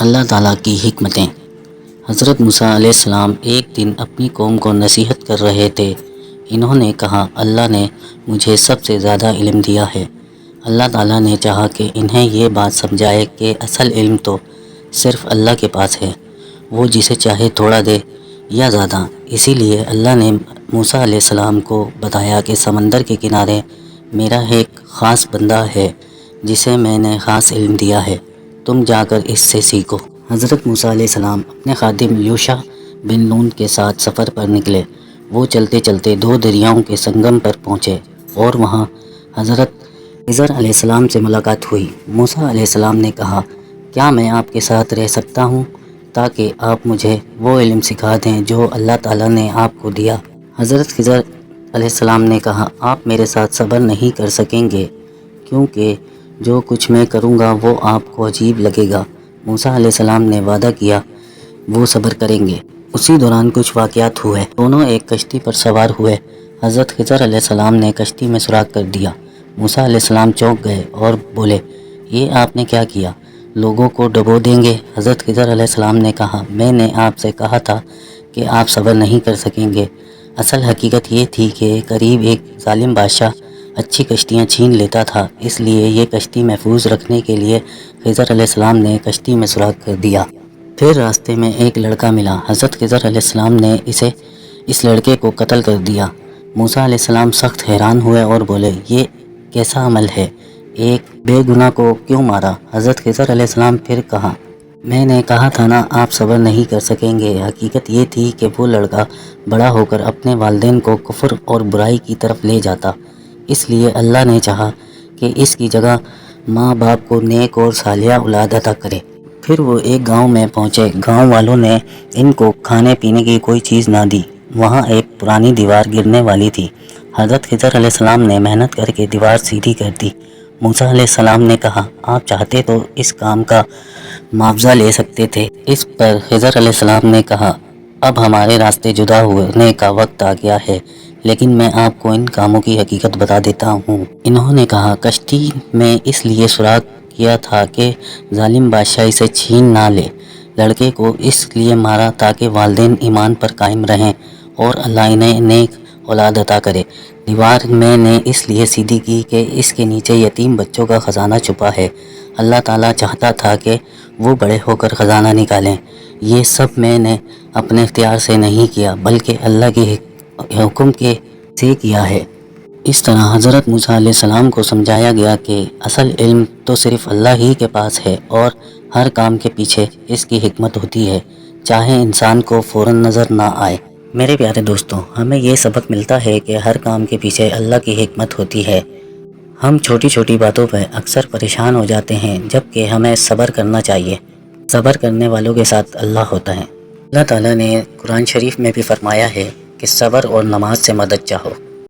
اللہ تعالیٰ کی حکمتیں۔ حضرت موسیٰ علیہ السلام ایک دن اپنی قوم کو نصیحت کر رہے تھے۔ انہوں نے کہا، اللہ نے مجھے سب سے زیادہ علم دیا ہے۔ اللہ تعالیٰ نے چاہا کہ انہیں یہ بات سمجھائے کہ اصل علم تو صرف اللہ کے پاس ہے، وہ جسے چاہے تھوڑا دے یا زیادہ۔ اسی لیے اللہ نے موسیٰ علیہ السلام کو بتایا کہ سمندر کے کنارے میرا ایک خاص بندہ ہے جسے میں نے خاص علم دیا ہے، تم جا کر اس سے سیکھو۔ حضرت موسیٰ علیہ السلام اپنے خادم یوشع بن نون کے ساتھ سفر پر نکلے۔ وہ چلتے چلتے 2 دریاؤں کے سنگم پر پہنچے اور وہاں حضرت خضر علیہ السلام سے ملاقات ہوئی۔ موسیٰ علیہ السلام نے کہا، کیا میں آپ کے ساتھ رہ سکتا ہوں تاکہ آپ مجھے وہ علم سکھا دیں جو اللہ تعالیٰ نے آپ کو دیا؟ حضرت خضر علیہ السلام نے کہا، آپ میرے ساتھ صبر نہیں کر سکیں گے کیونکہ جو کچھ میں کروں گا وہ آپ کو عجیب لگے گا۔ موسیٰ علیہ السلام نے وعدہ کیا وہ صبر کریں گے۔ اسی دوران کچھ واقعات ہوئے۔ دونوں ایک کشتی پر سوار ہوئے۔ حضرت خضر علیہ السلام نے کشتی میں سوراخ کر دیا۔ موسیٰ علیہ السلام چونک گئے اور بولے، یہ آپ نے کیا کیا؟ لوگوں کو ڈبو دیں گے؟ حضرت خضر علیہ السلام نے کہا، میں نے آپ سے کہا تھا کہ آپ صبر نہیں کر سکیں گے۔ اصل حقیقت یہ تھی کہ قریب ایک ظالم بادشاہ اچھی کشتیاں چھین لیتا تھا، اس لیے یہ کشتی محفوظ رکھنے کے لیے خضر علیہ السلام نے کشتی میں سوراخ کر دیا۔ پھر راستے میں ایک لڑکا ملا۔ حضرت خضر علیہ السلام نے اس لڑکے کو قتل کر دیا۔ موسیٰ علیہ السلام سخت حیران ہوئے اور بولے، یہ کیسا عمل ہے؟ ایک بے گناہ کو کیوں مارا؟ حضرت خضر علیہ السلام پھر کہا، میں نے کہا تھا نا آپ صبر نہیں کر سکیں گے۔ حقیقت یہ تھی کہ وہ لڑکا بڑا ہو کر اپنے والدین کو کفر اور برائی کی طرف لے جاتا، اس لیے اللہ نے چاہا کہ اس کی جگہ ماں باپ کو نیک اور صالحہ اولاد عطا کرے۔ پھر وہ ایک گاؤں میں پہنچے۔ گاؤں والوں نے ان کو کھانے پینے کی کوئی چیز نہ دی۔ وہاں ایک پرانی دیوار گرنے والی تھی۔ حضرت خضر علیہ السلام نے محنت کر کے دیوار سیدھی کر دی۔ موسیٰ علیہ السلام نے کہا، آپ چاہتے تو اس کام کا معاوضہ لے سکتے تھے۔ اس پر خضر علیہ السلام نے کہا، اب ہمارے راستے جدا ہونے کا وقت آ گیا ہے، لیکن میں آپ کو ان کاموں کی حقیقت بتا دیتا ہوں۔ انہوں نے کہا، کشتی میں اس لیے سوراخ کیا تھا کہ ظالم بادشاہ اسے چھین نہ لے۔ لڑکے کو اس لیے مارا تاکہ والدین ایمان پر قائم رہیں اور اللہ انہیں نیک اولاد عطا کرے۔ دیوار میں نے اس لیے سیدھی کی کہ اس کے نیچے یتیم بچوں کا خزانہ چھپا ہے۔ اللہ تعالیٰ چاہتا تھا کہ وہ بڑے ہو کر خزانہ نکالیں۔ یہ سب میں نے اپنے اختیار سے نہیں کیا بلکہ اللہ کے حکم سے کیا ہے۔ اس طرح حضرت موسیٰ علیہ السلام کو سمجھایا گیا کہ اصل علم تو صرف اللہ ہی کے پاس ہے اور ہر کام کے پیچھے اس کی حکمت ہوتی ہے، چاہے انسان کو فوراً نظر نہ آئے۔ میرے پیارے دوستوں، ہمیں یہ سبق ملتا ہے کہ ہر کام کے پیچھے اللہ کی حکمت ہوتی ہے۔ ہم چھوٹی چھوٹی باتوں پہ اکثر پریشان ہو جاتے ہیں، جبکہ ہمیں صبر کرنا چاہیے۔ صبر کرنے والوں کے ساتھ اللہ ہوتا ہے۔ اللہ تعالیٰ نے قرآن شریف میں بھی فرمایا ہے کہ صبر اور نماز سے مدد چاہو۔